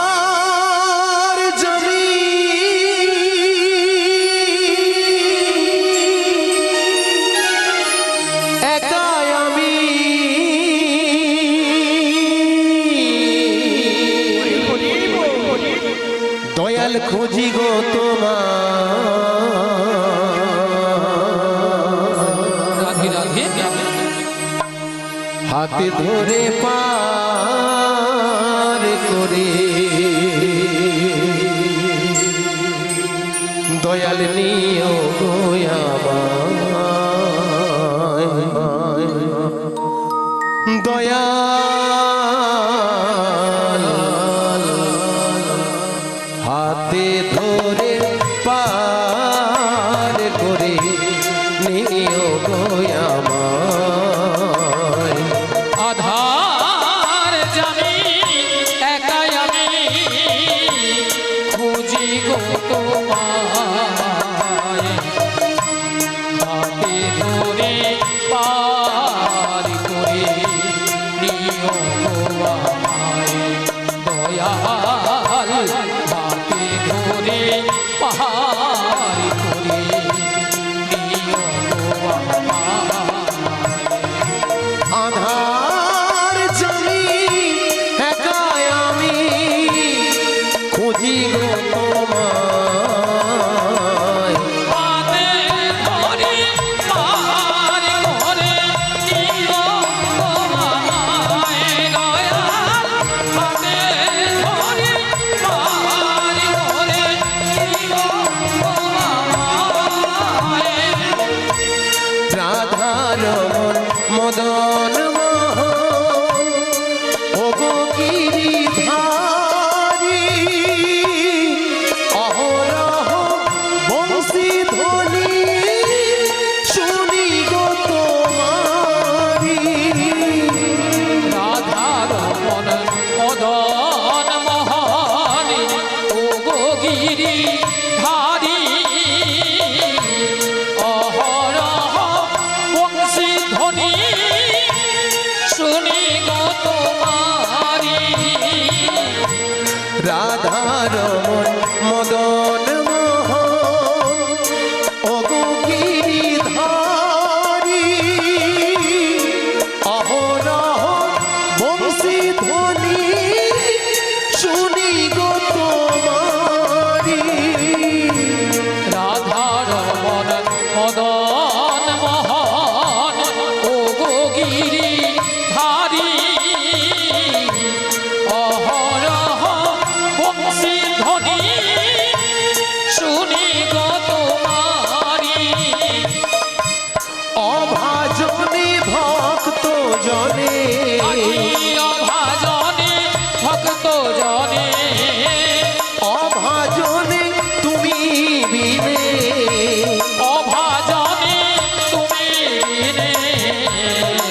আধার জমি একাই আমি দয়াল খুঁজি গো তোমার হাতে ধরে পার করে দয়াল নিও গো আমায় দয়াল হাতে ধরে পার করে নিও গো আমায় আধার জানি একাই আমি খুঁজি গো তোমায় হাতে ধরে পার করে নিও গো আমায় দয়াল হাতে ধরে পার করে নিও গো আমায় আধার জমি একাই আমি খুঁজি গো তোমায় হাতে ধরে পার করে নিও গো আমায় দয়াল হাতে ধরে পার করে নিও গো আমায় রাধারমণ মদন মোহন ওগো গিরিধারী অহরহ বংশী ধ্বনি শুনি গো তোমারি রাধার মন মদন মোহন ও গো গিরি ধারি অহরহ বংশী ধ্বনি শুনি গো তোমারি রাধারমণ মদন মোহন ওগো গিরিধারী অহরহ বংশী ধ্বনি শুনি গো তোমারি রাধার মন মদন মোহন ও গো গিরি ধারি অহরহ বংশী ধ্বনি শুনি গো তোমারি অভাজনে ভক্ত জনে অভাজনে ভক্ত জনে অভাজনে তুমি বিনে অভাজনে তুমি বিনে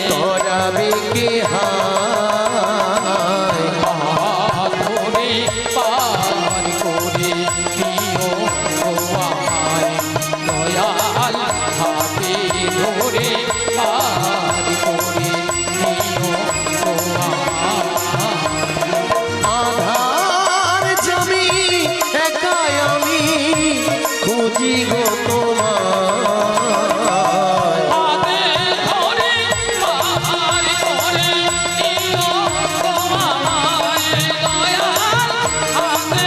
তরাবে কে হায় ধরে পার করে দিও গো আমায় দয়াল হাতে ধরে পার করে দিও গো আমায় আধার জমি একাই আমি খুঁজি গো তোমায় হাতে ধরে পার করে দিও গো আমায় দয়াল হাতে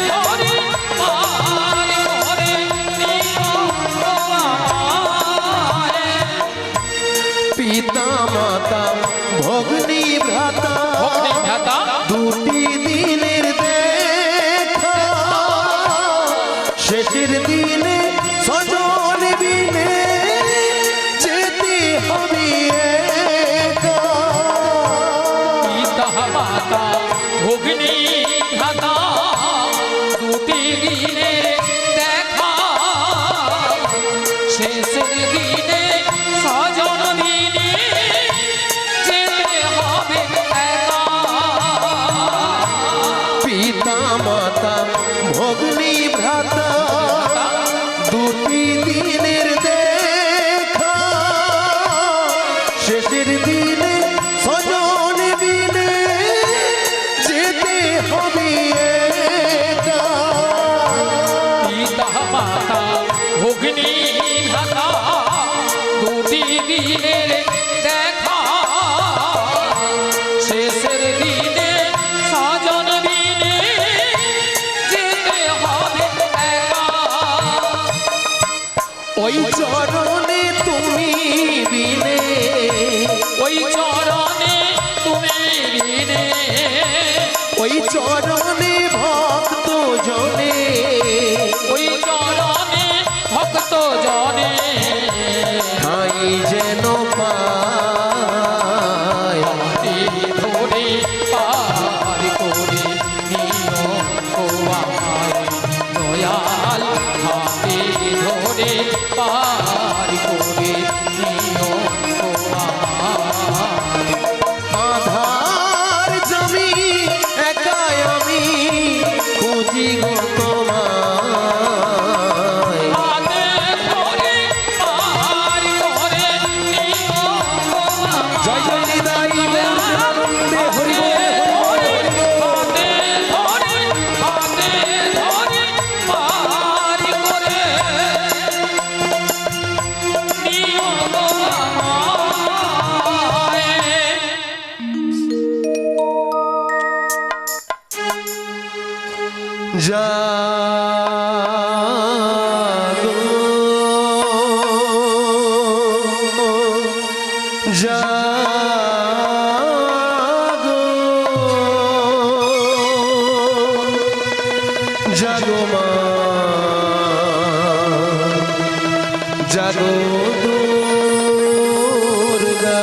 ধরে পার করে দিও গো আমায় পিতা মাতা ভগ্নী ভ্রাতা ভগ্নী ভ্রাতা দুটি দিনের দেখা শেষের দিনে সজন বিনে যেতে হবে একা। পিতা মাতা ভগ্নী ভ্রাতা দুটি দিনের দেখা শেষের দিনে স্বজন দিনে যেতে হবে একা পিতা মাতা ভগ্নী ভ্রাতা দুটি দিনের দেখা শেষের দিনে সজন বিনে যেতে শেষের দিনে সাজন বিনে যেতে হবে একা। ওই চরণে তুমি বিনে, ওই চরণে তুমি বিনে, ওই চরণে ভক্ত জনে, ওই চরণে ভক্ত জনে ঠাই যেন পায়। ধরে পার করে নিও গো আমায় দয়াল, হাতে ধরে পার করে নিও গো আমায়। আধার জমি একাই আমি খুঁজি গো তোমায়। হাতে ধরে পার করে নিও গো আমায়। জয় জয় নিদাই আনন্দে হরি বল, হরি বল, হরি বল। হাতে ধরে পার করে নিও গো আমায়। জাগো জাগো জাগো মা, জাগো দুর্গা।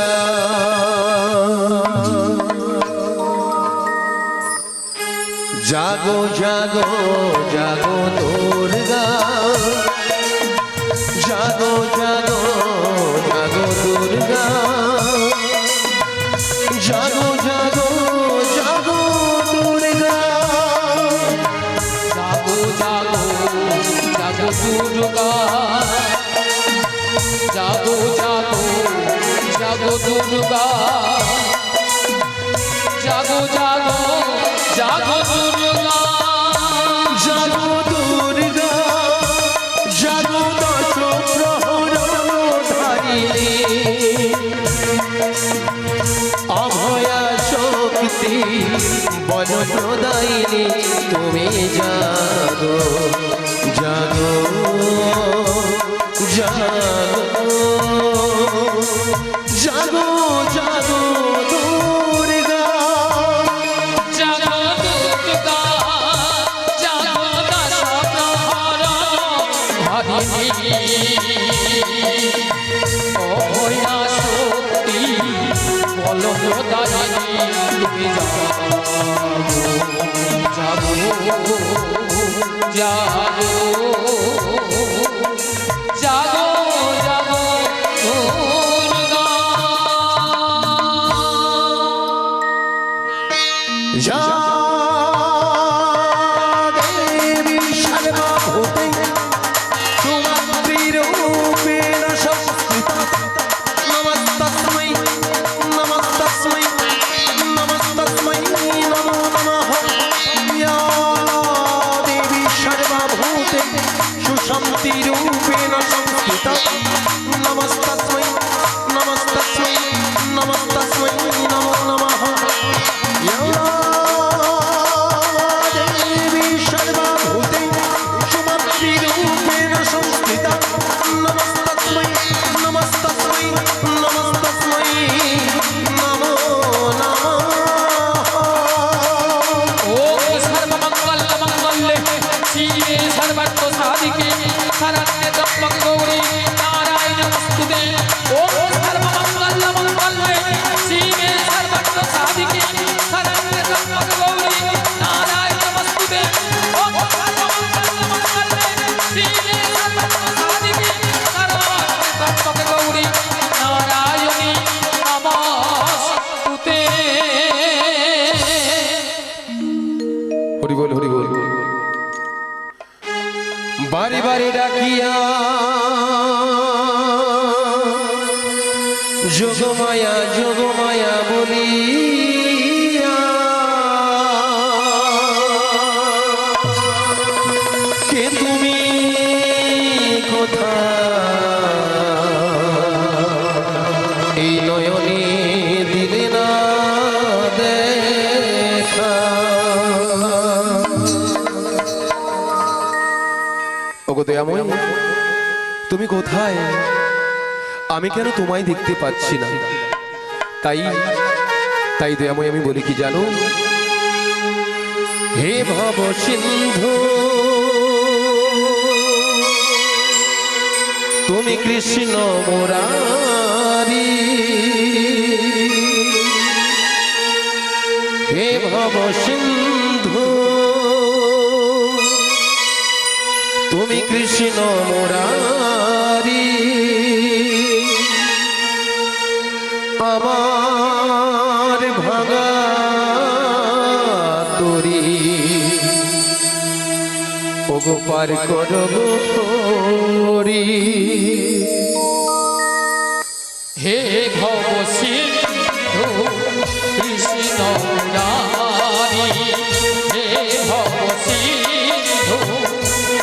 জাগো জাগো জাগো দুর্গা, জাগো জাগো জাগো দুর্গা, জাগো জাগো জাগো দুর্গা। জাগো জাগো জাগো দুর্গা, জাগো জাগো জাগো দুর্গা, জাগো জাগো জাগো দুর্গা। জাগো দুর্গা, জাগো দশ প্রহর ধারিণী, অভয়া শক্তি বল প্রদায়িনী, তুমি জাগো জাগো জাগো জাগো জাগো দুর্গা। জাগো দুর্গা, জাগো দশ প্রহর ধারিণী, অভয়া শক্তি বল প্রদায়িনী, তুমি জাগো জাগো জাগো জাগো দুর্গা। या देवी सर्वभूते सुमन्त्रिरूपेण संस्थिता, नमस्तस्मै नमस्तस्मै नमस्तस्मै नमो नमः। या देवी सर्वभूते सुशान्तिरूपेण संस्थिता, नमस्तस्मै नमस्तस्मै नमस्तस्मै नमो नमः। या देवी सर्वभूते सुमन्त्रिरूपेण संस्थिता, नमस्तस्मै नमस्तस्मै नमस्तस्मै नमो नमः। ओम सर्वमंगल मंगल्ये शिवे सर्वार्थ साधिके शरण्ये त्र्यंबके गौरी नारायणी नमोस्तुते। ओम सर्वमंगल मंगल्ये शिवे सर्वार्थ साधिके शरण्ये त्र्यंबके गौरी नारायणी नमोस्तुते। ओम सर्वमंगल मंगल्ये शिवे सर्वार्थ साधिके शरण्ये त्र्यंबके गौरी नारायणी नमोस्तुते। হরি বল হরি বল। বারে বারে ডাকিয়া যোগমায়া যোগমায়া বলিয়া, কে তুমি কোথায় এই নয়নে দিলে না ওগো দয়াময়, তুমি কোথায়? আমি কেন তোমায় দেখতে পাচ্ছি না? তাই তাই দয়াময় আমি বলি কি জানো, হে ভব সিন্ধু তুমি কৃষ্ণ মুরারি, হে ভব সিন্ধু তুমি কৃষ্ণ মুরারি, আমার ভাঙা তরি ওগো পার করব হরি। হে ভব সিন্ধু কৃষ্ণ মুরারি, হে ভব সিন্ধু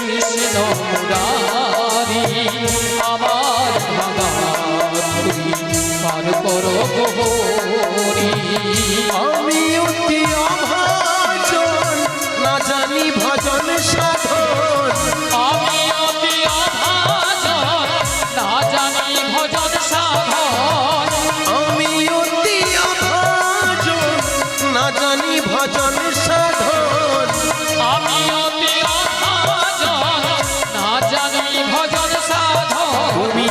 কৃষ্ণ মুরারি, আমার ভাঙা তরি পার করো হরি। আমি অতি অভাজন না জানি ভজন সাধন, আমি অতি অভাজন না জানি ভজন সাধন, আমি অতি অভাজন না জানি ভজন সাধন, আমি অতি অভাজন না জানি ভজন সাধন। তুমি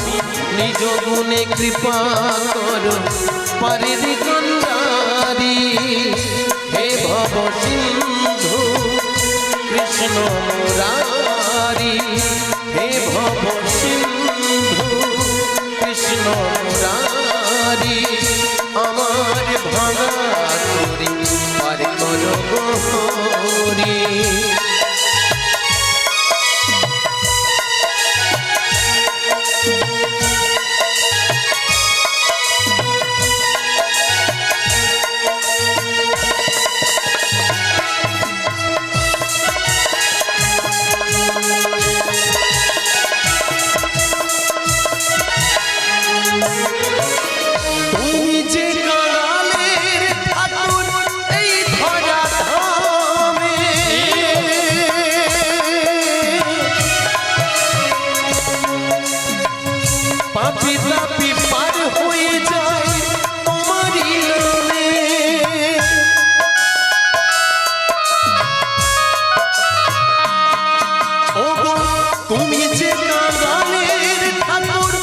নিজ গুণে কৃপা করো পারির গন্ধারি, হে ভব সিন্ধু কৃষ্ণ মুরারি, হে ভব সিন্ধু কৃষ্ণ মুরারি, আমার ভাঙা তরি পার করো হরি। তুমি যে কাঙালের ঠাকুর এই ধরা ধামে, পাপি তাপি পার হয়ে যায় তোমারই নামে, ওগো তুমি যে কাঙালের ঠাকুর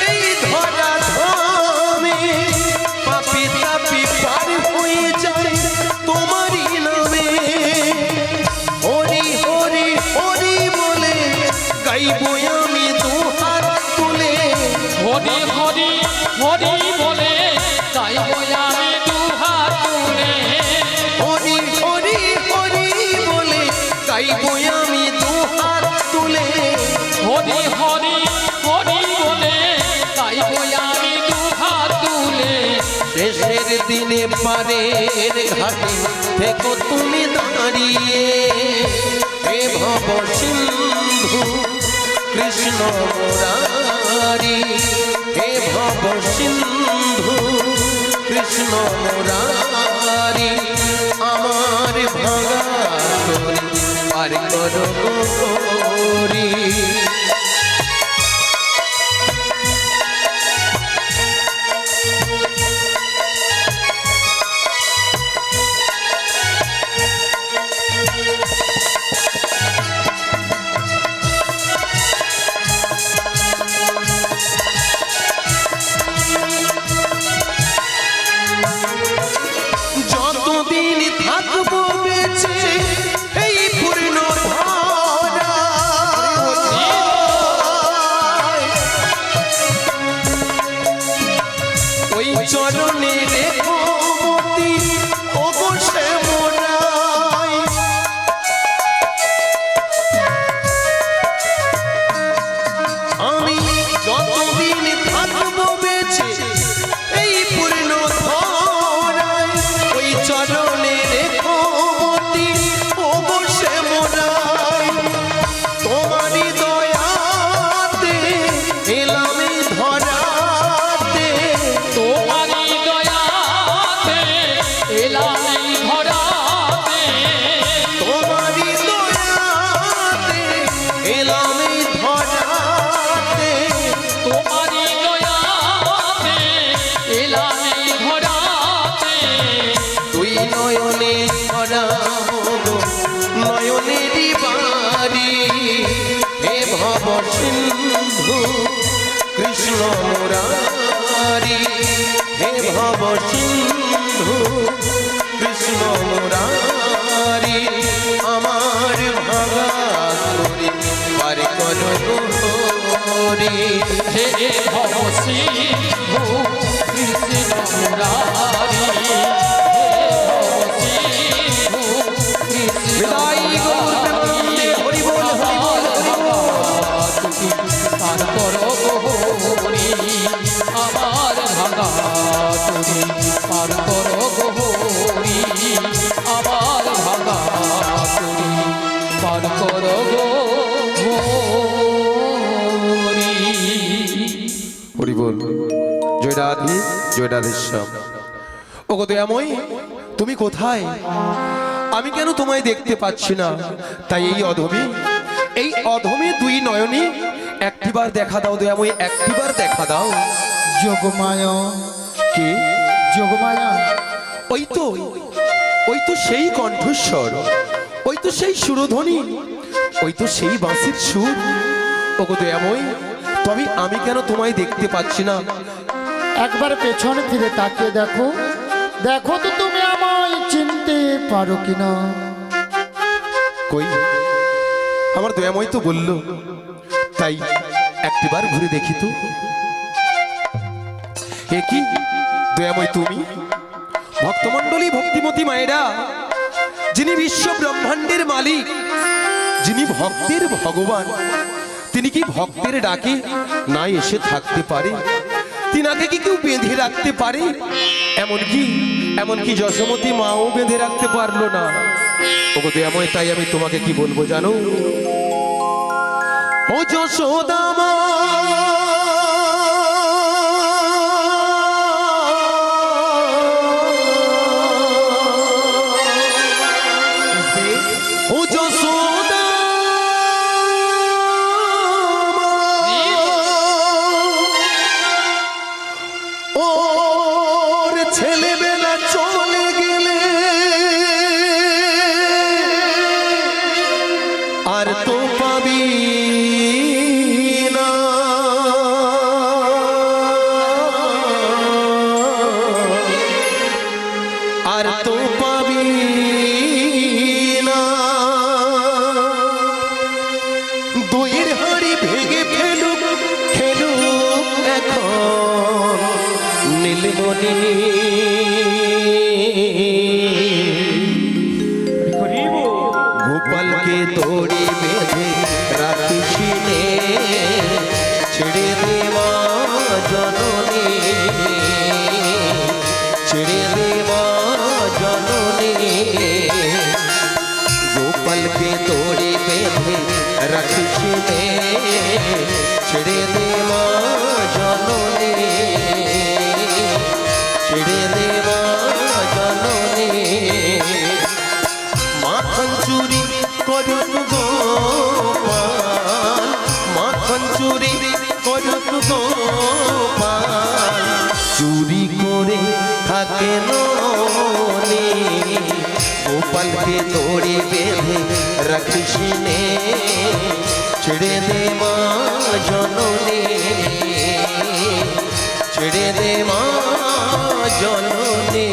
এই ধরা ধামে, পাপি তাপি পার হয়ে যায় তোমারই নামে, হরি হরি হরি বলে গাইবো আমি দুহাত তুলে, হরি হরি হরি বলে গাইব আমি দুহাত তুলে, হরি হরি হরি বলে গাইবো আমি দুহাত তুলে, হরি হরি হরি বলে গাইব আমি দুহাত তুলে। শেষের দিনে পারের ঘাটে থেকো তুমি দাঁড়িয়ে, হে ভব সিন্ধু কৃষ্ণ মুরারি, হে ভব সিন্ধু কৃষ্ণ মুরারি, আমার ভাঙা তরি পার করো হরি। যতদিন থাকবো বেঁচে এই পূর্ণ ধরা, নয়নে ভরা গো নয়নেরই বাড়ি হে ভব সিন্ধু কৃষ্ণ মুরারি হে ভব সিন্ধু কৃষ্ণ মুরারি আমার ভাঙা তরি পার করো হরি হে ভব সিন্ধু কৃষ্ণ মুরারি হে ভব সিন্ধু কৃষ্ণ মুরারি হরি বল হরি বল তুমি পার করো হরি আমার ভাঙা তুমি পার করো হরি আমার ভাঙা তুমি পার করো হরি হরি বল জয় রাধে জয় রাধেশ্যাম। ও গো দয়াময়ী তুমি কোথায়? আমি কেন তোমায় দেখতে পাচ্ছি না? তাই এই অধমী দুই নয়নী একটিবার দেখা দাও দয়াময়ী, একটিবার দেখা দাও। যোগমায়া কে? যোগমায়া ওই তো সেই কণ্ঠস্বর, ওই তো সেই সুরধ্বনি, ওই তো সেই বাঁশির সুর। ও গো দয়াময়ী তবে আমি কেন তোমায় দেখতে পাচ্ছি না? একবার পেছনে ফিরে তাকিয়ে দেখো, দেখো তো তুমি আমায় চিনতে পারো কিনা। কই আমার দয়াময় তো বলল, তাই একটিবার ঘুরে দেখি তো। এ কি দয়াময় তুমি? ভক্তমণ্ডলী ভক্তিমতী মায়েরা, যিনি বিশ্ব ব্রহ্মাণ্ডের মালিক, যিনি ভক্তের ভগবান, তিনি কি ভক্তের ডাকে না এসে থাকতে পারে? তিনাকে কি কেউ বেঁধে রাখতে পারে? এমনকি যশোমতী মাও বেঁধে রাখতে পারলো না। ওগো দয়াময় তাই আমি তোমাকে কি বলবো জানো? ও যশোদা মা, ও যশোদা মা, ওর ছেলেবেলা চলে গেলে আর তো পাবি না। আর তো পাবি না। দইয়ের হাঁড়ি ভেঙে ফেলুক খেলুক এখন নীলমণি। গোপালকে দড়ি বেঁধে রাখিস নে, ছেড়ে দেওয়া জননী, ছেড়ে দেওয়া জননী। গোপালকে দড়ি বেঁধে রাখিস নে, ছেড়ে দেওয়া জননী, ছেড়ে দেওয়া জননী। মাখন চুরি করুক গোপাল, মাখন চুরি করুক গোপাল, চুরি করে থাকে ননি। গোপালকে দড়ি বেঁধে রাখিস নে, ছেড়ে দে মা জননী, ছেড়ে দে মা জননী।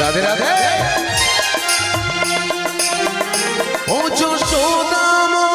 রাধে রাধে। ও যশোদা মা,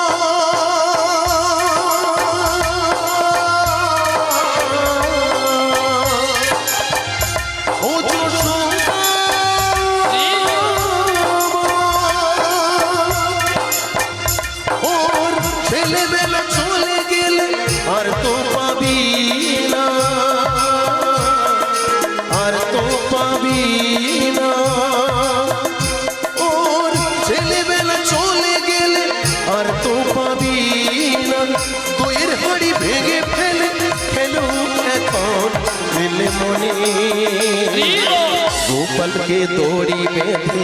দড়ি বেঁধে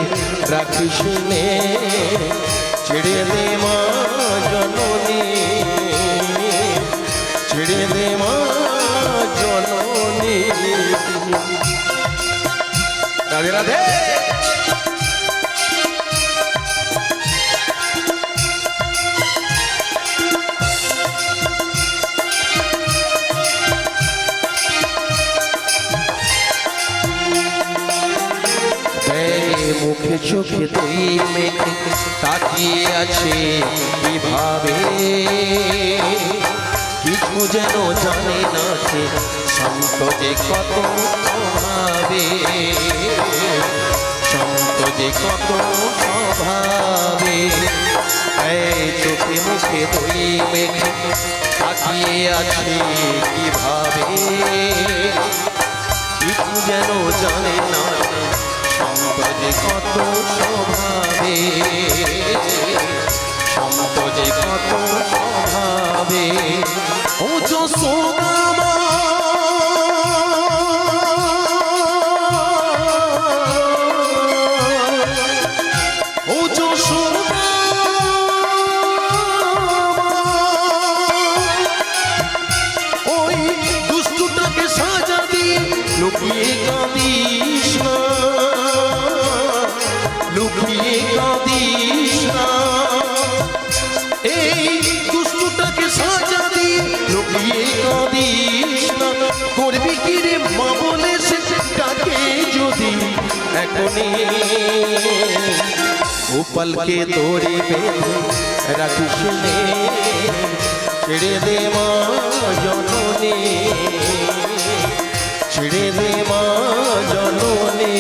রাখিস নে, ছেড়ে দে মা জননী, ছেড়ে দে মা জননী। রাধে রাধে। মুখে চোখে তুই মেঘে তাকিয়ে আছে কিভাবে, কিছু যেন জানে না সে শান্ত যে কত স্বভাবে, শান্ত যে কত স্বভাবে। চোখে মুখে তুই মেঘে তাকিয়ে আছে কিভাবে, কিছু যেন জানে না শান্ত যে কত স্বভাবে, শান্ত যে কত স্বভাবে। ও যশোদা মা, ও যশোদা মা, ওই দুষ্টুটাকে সাজা দিয়ে লুকিয়ে কাঁদিস না, লুকিয়ে কাঁদিস না। এই দুষ্টুটাকে সাজা দিয়ে লুকিয়ে কাঁদিস না। করবি কি রে মা বলে সে ডাকে যদি এখনই, গোপালকে দড়ি বেঁধে রাখিস নে, ছেড়ে দে মা জননী, ছেড়ে দে মা জননী।